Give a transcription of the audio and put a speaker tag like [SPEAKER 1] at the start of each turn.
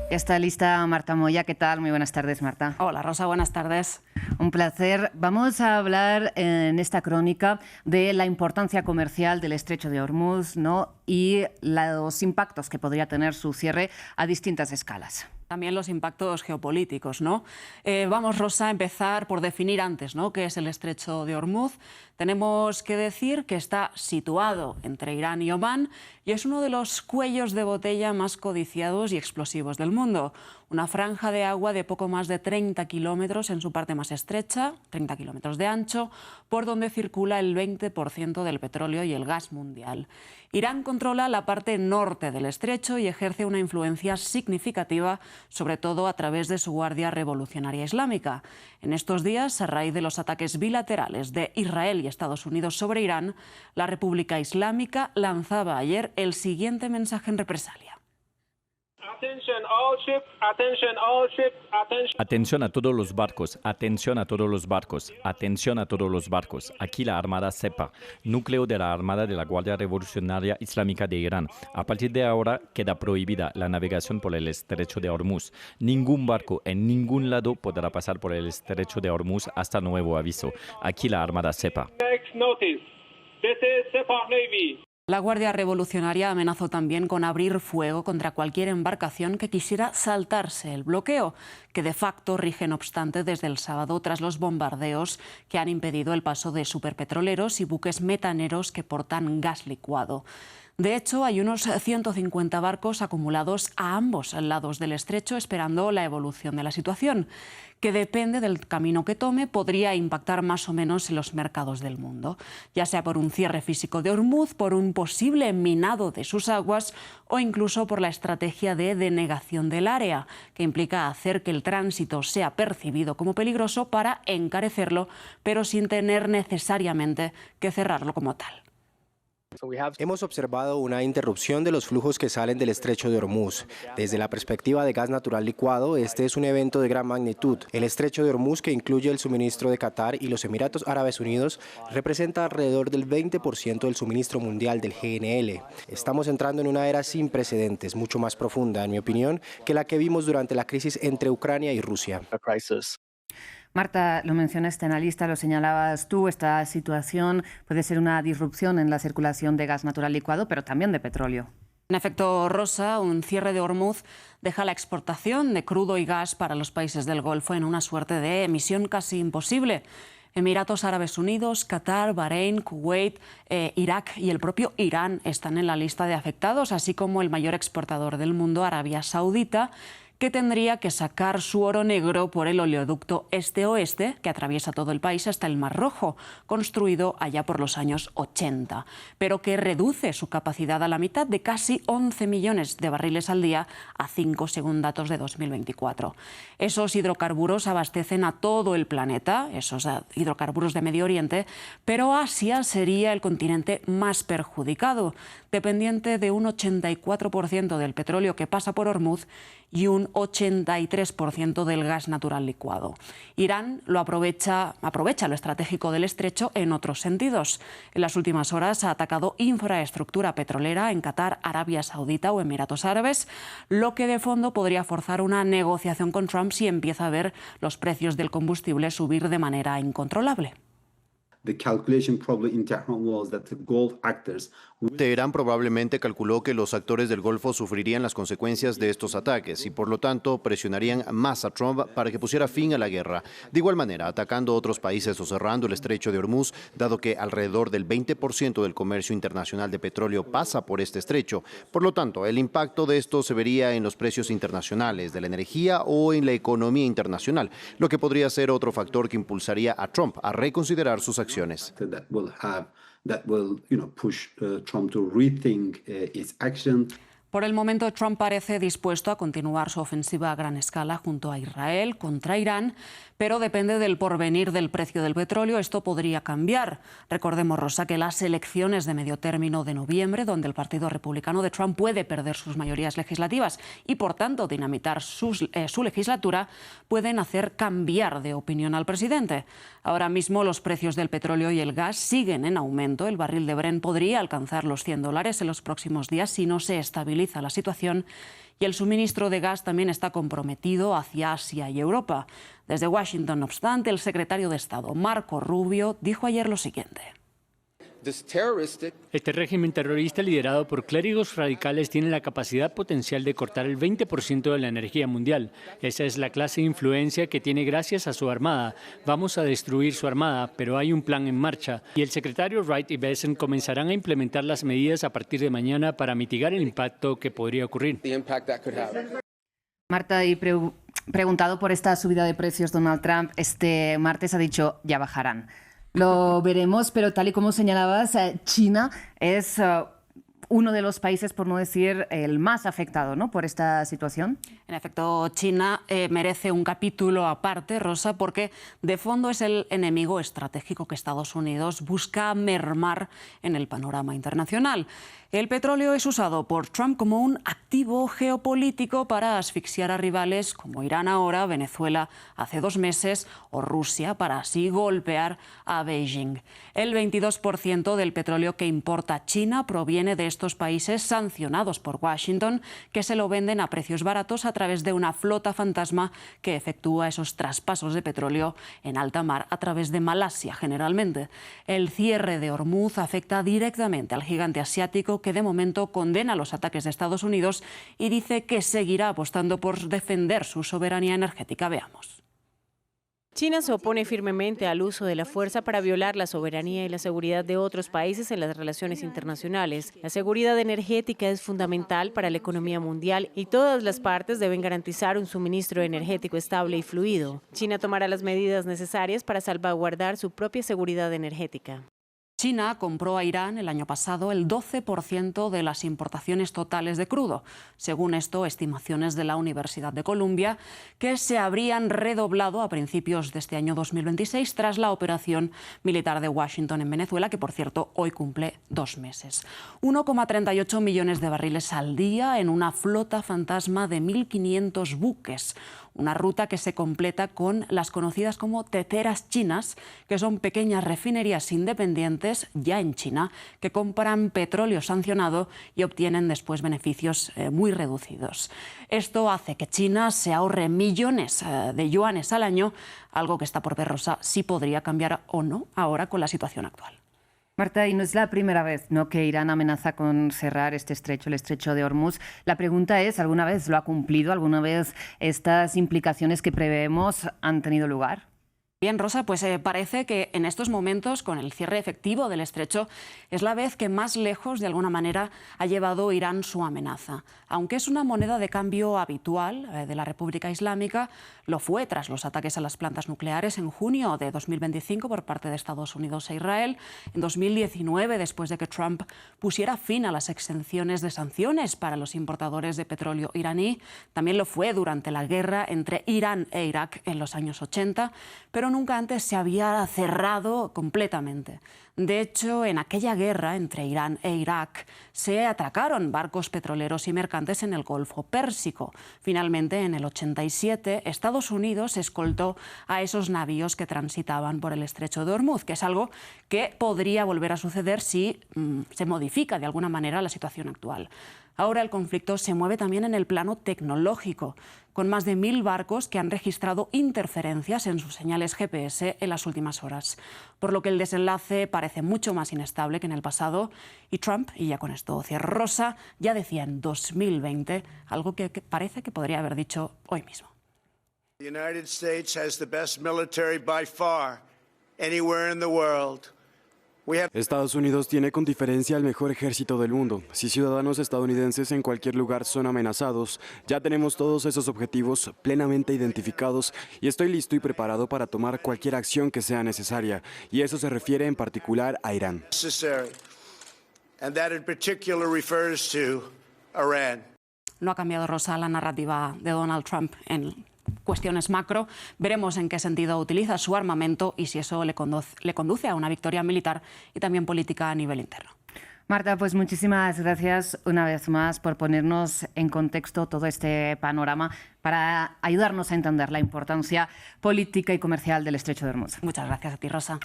[SPEAKER 1] Ya está lista Marta Moya. ¿Qué tal? Muy buenas tardes, Marta.
[SPEAKER 2] Hola, Rosa. Buenas tardes.
[SPEAKER 1] Un placer. Vamos a hablar en esta crónica de la importancia comercial del Estrecho de Hormuz, ¿no? Y los impactos que podría tener su cierre a distintas escalas.
[SPEAKER 2] También los impactos geopolíticos, ¿no? Vamos, Rosa, a empezar por definir antes, ¿no?, qué es el Estrecho de Hormuz. Tenemos que decir que está situado entre Irán y Omán y es uno de los cuellos de botella más codiciados y explosivos del mundo. Una franja de agua de poco más de 30 kilómetros en su parte más estrecha, 30 kilómetros de ancho, por donde circula el 20% del petróleo y el gas mundial. Irán controla la parte norte del estrecho y ejerce una influencia significativa, sobre todo a través de su Guardia Revolucionaria Islámica. En estos días, a raíz de los ataques bilaterales de Israel y Estados Unidos sobre Irán, la República Islámica lanzaba ayer el siguiente mensaje en represalia.
[SPEAKER 3] Atención a todos los barcos, atención a todos los barcos, atención a todos los barcos. Aquí la Armada SEPA, núcleo de la Armada de la Guardia Revolucionaria Islámica de Irán. A partir de ahora queda prohibida la navegación por el Estrecho de Hormuz. Ningún barco en ningún lado podrá pasar por el Estrecho de Hormuz hasta nuevo aviso. Aquí la Armada SEPA.
[SPEAKER 2] La Guardia Revolucionaria amenazó también con abrir fuego contra cualquier embarcación que quisiera saltarse el bloqueo, que de facto rige no obstante desde el sábado tras los bombardeos que han impedido el paso de superpetroleros y buques metaneros que portan gas licuado. De hecho, hay unos 150 barcos acumulados a ambos lados del estrecho esperando la evolución de la situación, que depende del camino que tome, podría impactar más o menos en los mercados del mundo, ya sea por un cierre físico de Hormuz, por un posible minado de sus aguas o incluso por la estrategia de denegación del área, que implica hacer que el tránsito sea percibido como peligroso para encarecerlo, pero sin tener necesariamente que cerrarlo como tal.
[SPEAKER 4] Hemos observado una interrupción de los flujos que salen del Estrecho de Hormuz. Desde la perspectiva de gas natural licuado, este es un evento de gran magnitud. El Estrecho de Hormuz, que incluye el suministro de Qatar y los Emiratos Árabes Unidos, representa alrededor del 20% del suministro mundial del GNL. Estamos entrando en una era sin precedentes, mucho más profunda, en mi opinión, que la que vimos durante la crisis entre Ucrania y Rusia.
[SPEAKER 1] Marta, lo mencionaste en la lista, lo señalabas tú, esta situación puede ser una disrupción en la circulación de gas natural licuado, pero también de petróleo.
[SPEAKER 2] En efecto, Rosa, un cierre de Hormuz deja la exportación de crudo y gas para los países del Golfo en una suerte de misión casi imposible. Emiratos Árabes Unidos, Qatar, Bahrein, Kuwait, Irak y el propio Irán están en la lista de afectados, así como el mayor exportador del mundo, Arabia Saudita, que tendría que sacar su oro negro por el oleoducto este-oeste que atraviesa todo el país hasta el Mar Rojo, construido allá por los años 80, pero que reduce su capacidad a la mitad de casi 11 millones de barriles al día a 5 según datos de 2024. Esos hidrocarburos abastecen a todo el planeta, esos hidrocarburos de Medio Oriente, pero Asia sería el continente más perjudicado, dependiente de un 84% del petróleo que pasa por Hormuz y un 83% del gas natural licuado. Irán aprovecha lo estratégico del estrecho en otros sentidos. En las últimas horas ha atacado infraestructura petrolera en Qatar, Arabia Saudita o Emiratos Árabes, lo que de fondo podría forzar una negociación con Trump si empieza a ver los precios del combustible subir de manera incontrolable.
[SPEAKER 5] Teherán probablemente calculó que los actores del Golfo sufrirían las consecuencias de estos ataques y por lo tanto presionarían más a Trump para que pusiera fin a la guerra. De igual manera, atacando a otros países o cerrando el Estrecho de Hormuz, dado que alrededor del 20% del comercio internacional de petróleo pasa por este estrecho. Por lo tanto, el impacto de esto se vería en los precios internacionales de la energía o en la economía internacional, lo que podría ser otro factor que impulsaría a Trump a reconsiderar sus acciones.
[SPEAKER 2] Por el momento, Trump parece dispuesto a continuar su ofensiva a gran escala junto a Israel contra Irán, pero depende del porvenir del precio del petróleo. Esto podría cambiar. Recordemos, Rosa, que las elecciones de medio término de noviembre, donde el Partido Republicano de Trump puede perder sus mayorías legislativas y, por tanto, dinamitar su legislatura, pueden hacer cambiar de opinión al presidente. Ahora mismo los precios del petróleo y el gas siguen en aumento. El barril de Brent podría alcanzar los $100 en los próximos días si no se estabiliza analiza la situación y el suministro de gas también está comprometido hacia Asia y Europa. Desde Washington, no obstante, el secretario de Estado, Marco Rubio, dijo ayer lo siguiente.
[SPEAKER 6] Este régimen terrorista liderado por clérigos radicales tiene la capacidad potencial de cortar el 20% de la energía mundial. Esa es la clase de influencia que tiene gracias a su armada. Vamos a destruir su armada, pero hay un plan en marcha. Y el secretario Wright y Bessent comenzarán a implementar las medidas a partir de mañana para mitigar el impacto que podría ocurrir.
[SPEAKER 1] Marta, y preguntado por esta subida de precios, Donald Trump este martes ha dicho ya bajarán. Lo veremos, pero tal y como señalabas, China es uno de los países, por no decir el más afectado, ¿no?, por esta situación.
[SPEAKER 2] En efecto, China merece un capítulo aparte, Rosa, porque de fondo es el enemigo estratégico que Estados Unidos busca mermar en el panorama internacional. El petróleo es usado por Trump como un activo geopolítico para asfixiar a rivales como Irán ahora, Venezuela hace 2 meses o Rusia para así golpear a Beijing. El 22% del petróleo que importa China proviene de estos países sancionados por Washington, que se lo venden a precios baratos a través de una flota fantasma que efectúa esos traspasos de petróleo en alta mar a través de Malasia generalmente. El cierre de Hormuz afecta directamente al gigante asiático, que de momento condena los ataques de Estados Unidos y dice que seguirá apostando por defender su soberanía energética. Veamos.
[SPEAKER 7] China se opone firmemente al uso de la fuerza para violar la soberanía y la seguridad de otros países en las relaciones internacionales. La seguridad energética es fundamental para la economía mundial y todas las partes deben garantizar un suministro energético estable y fluido. China tomará las medidas necesarias para salvaguardar su propia seguridad energética.
[SPEAKER 2] China compró a Irán el año pasado el 12% de las importaciones totales de crudo. Según esto, estimaciones de la Universidad de Columbia, que se habrían redoblado a principios de este año 2026 tras la operación militar de Washington en Venezuela, que por cierto hoy cumple 2 meses. 1,38 millones de barriles al día en una flota fantasma de 1.500 buques. Una ruta que se completa con las conocidas como teteras chinas, que son pequeñas refinerías independientes ya en China que compran petróleo sancionado y obtienen después beneficios muy reducidos. Esto hace que China se ahorre millones de yuanes al año, algo que está por ver, Rosa, si podría cambiar o no ahora con la situación actual.
[SPEAKER 1] Marta, y no es la primera vez, ¿no?, que Irán amenaza con cerrar este estrecho, el estrecho de Hormuz. La pregunta es, ¿alguna vez lo ha cumplido? ¿Alguna vez estas implicaciones que preveemos han tenido lugar?
[SPEAKER 2] Bien, Rosa, pues parece que en estos momentos, con el cierre efectivo del estrecho, es la vez que más lejos, de alguna manera, ha llevado Irán su amenaza. Aunque es una moneda de cambio habitual de la República Islámica, lo fue tras los ataques a las plantas nucleares en junio de 2025 por parte de Estados Unidos e Israel, en 2019, después de que Trump pusiera fin a las exenciones de sanciones para los importadores de petróleo iraní, también lo fue durante la guerra entre Irán e Irak en los años 80, pero nunca antes se había cerrado completamente. De hecho, en aquella guerra entre Irán e Irak se atracaron barcos petroleros y mercantes en el Golfo Pérsico. Finalmente, en el 87, Estados Unidos escoltó a esos navíos que transitaban por el estrecho de Hormuz, que es algo que podría volver a suceder si se modifica de alguna manera la situación actual. Ahora el conflicto se mueve también en el plano tecnológico, con más de 1.000 barcos que han registrado interferencias en sus señales GPS en las últimas horas, por lo que el desenlace parece mucho más inestable que en el pasado. Y Trump, y ya con esto cierro, Rosa, ya decía en 2020 algo que parece que podría haber dicho hoy mismo.
[SPEAKER 8] The United States has the best military by far anywhere in the world.
[SPEAKER 9] Estados Unidos tiene con diferencia el mejor ejército del mundo. Si ciudadanos estadounidenses en cualquier lugar son amenazados, ya tenemos todos esos objetivos plenamente identificados y estoy listo y preparado para tomar cualquier acción que sea necesaria. Y eso se refiere en particular a Irán.
[SPEAKER 2] No ha cambiado, Rosa, la narrativa de Donald Trump en cuestiones macro. Veremos en qué sentido utiliza su armamento y si eso le conduce a una victoria militar y también política a nivel interno.
[SPEAKER 1] Marta, pues muchísimas gracias una vez más por ponernos en contexto todo este panorama para ayudarnos a entender la importancia política y comercial del estrecho de Hormuz.
[SPEAKER 2] Muchas gracias a ti, Rosa.